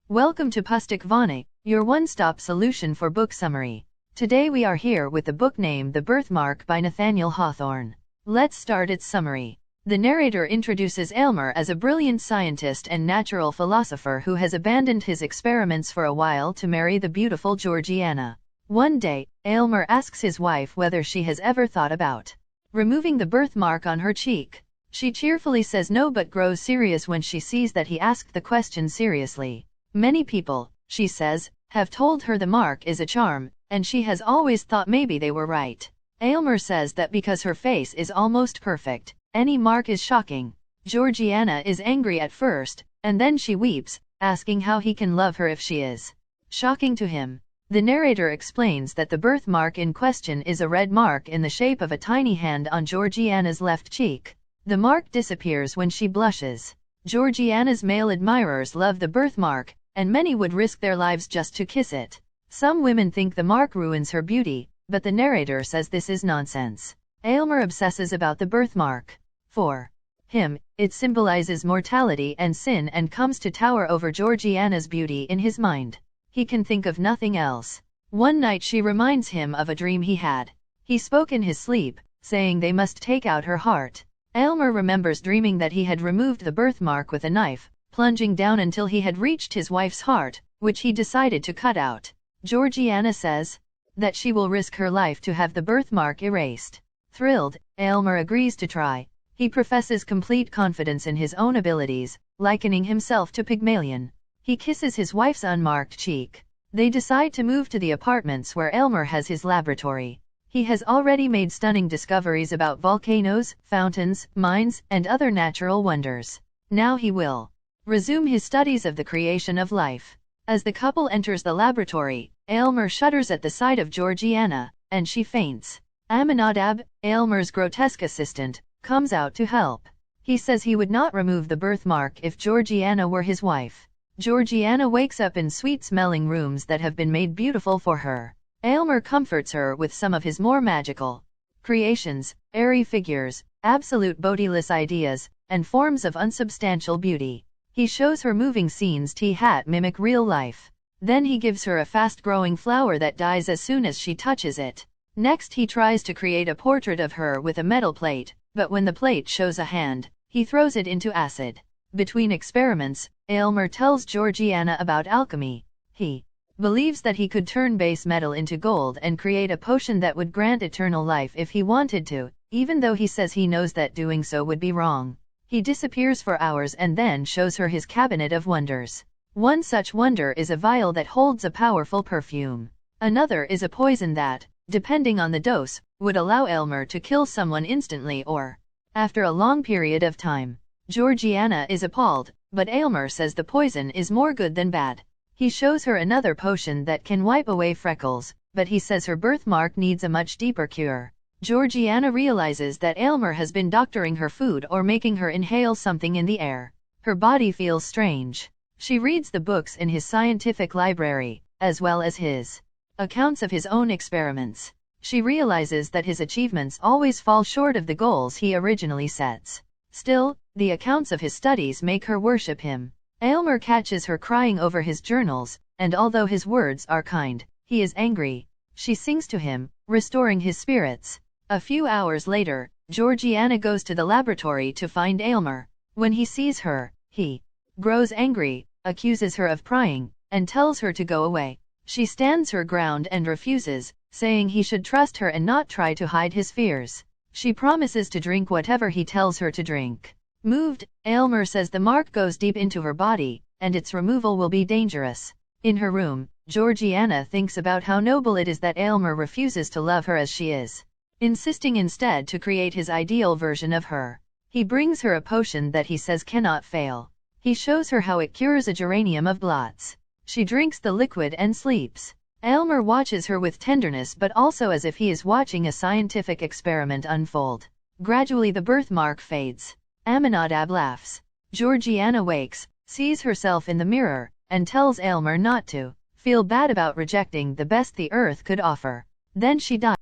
Welcome to Pustik Vani, your one-stop solution for book summary. Today we are here with the book named The Birthmark by Nathaniel Hawthorne. Let's start its summary. The narrator introduces Aylmer as a brilliant scientist and natural philosopher who has abandoned his experiments for a while to marry the beautiful Georgiana. One day, Aylmer asks his wife whether she has ever thought about removing the birthmark on her cheek. She cheerfully says no but grows serious when she sees that he asked the question seriously. Many people, she says, have told her the mark is a charm, and she has always thought maybe they were right. Aylmer says that because her face is almost perfect, any mark is shocking. Georgiana is angry at first, and then she weeps, asking how he can love her if she is shocking to him. The narrator explains that the birthmark in question is a red mark in the shape of a tiny hand on Georgiana's left cheek. The mark disappears when she blushes. Georgiana's male admirers love the birthmark, and many would risk their lives just to kiss it. Some women think the mark ruins her beauty, but the narrator says this is nonsense. Aylmer obsesses about the birthmark. For him, it symbolizes mortality and sin and comes to tower over Georgiana's beauty in his mind. He can think of nothing else. One night she reminds him of a dream he had. He spoke in his sleep, saying they must take out her heart. Aylmer remembers dreaming that he had removed the birthmark with a knife, plunging down until he had reached his wife's heart, which he decided to cut out. Georgiana says that she will risk her life to have the birthmark erased. Thrilled, Aylmer agrees to try. He professes complete confidence in his own abilities, likening himself to Pygmalion. He kisses his wife's unmarked cheek. They decide to move to the apartments where Aylmer has his laboratory. He has already made stunning discoveries about volcanoes, fountains, mines, and other natural wonders. Now he will resume his studies of the creation of life. As the couple enters the laboratory, Aylmer shudders at the sight of Georgiana, and she faints. Aminadab, Aylmer's grotesque assistant, comes out to help. He says he would not remove the birthmark if Georgiana were his wife. Georgiana wakes up in sweet-smelling rooms that have been made beautiful for her. Aylmer comforts her with some of his more magical creations, airy figures, absolute bodiless ideas, and forms of unsubstantial beauty. He shows her moving scenes hat mimic real life. Then he gives her a fast-growing flower that dies as soon as she touches it. Next he tries to create a portrait of her with a metal plate, but when the plate shows a hand, he throws it into acid. Between experiments, Aylmer tells Georgiana about alchemy. He believes that he could turn base metal into gold and create a potion that would grant eternal life if he wanted to, even though he says he knows that doing so would be wrong. He disappears for hours and then shows her his cabinet of wonders. One such wonder is a vial that holds a powerful perfume. Another is a poison that, depending on the dose, would allow Aylmer to kill someone instantly or after a long period of time. Georgiana is appalled, but Aylmer says the poison is more good than bad. He shows her another potion that can wipe away freckles, but he says her birthmark needs a much deeper cure. Georgiana realizes that Aylmer has been doctoring her food or making her inhale something in the air. Her body feels strange. She reads the books in his scientific library, as well as his accounts of his own experiments. She realizes that his achievements always fall short of the goals he originally sets. Still, the accounts of his studies make her worship him. Aylmer catches her crying over his journals, and although his words are kind, he is angry. She sings to him, restoring his spirits. A few hours later, Georgiana goes to the laboratory to find Aylmer. When he sees her, he grows angry, accuses her of prying, and tells her to go away. She stands her ground and refuses, saying he should trust her and not try to hide his fears. She promises to drink whatever he tells her to drink. Moved, Aylmer says the mark goes deep into her body, and its removal will be dangerous. In her room, Georgiana thinks about how noble it is that Aylmer refuses to love her as she is, insisting instead to create his ideal version of her. He brings her a potion that he says cannot fail. He shows her how it cures a geranium of blots. She drinks the liquid and sleeps. Aylmer watches her with tenderness but also as if he is watching a scientific experiment unfold. Gradually the birthmark fades. Aminadab laughs. Georgiana wakes, sees herself in the mirror, and tells Aylmer not to feel bad about rejecting the best the earth could offer. Then she dies.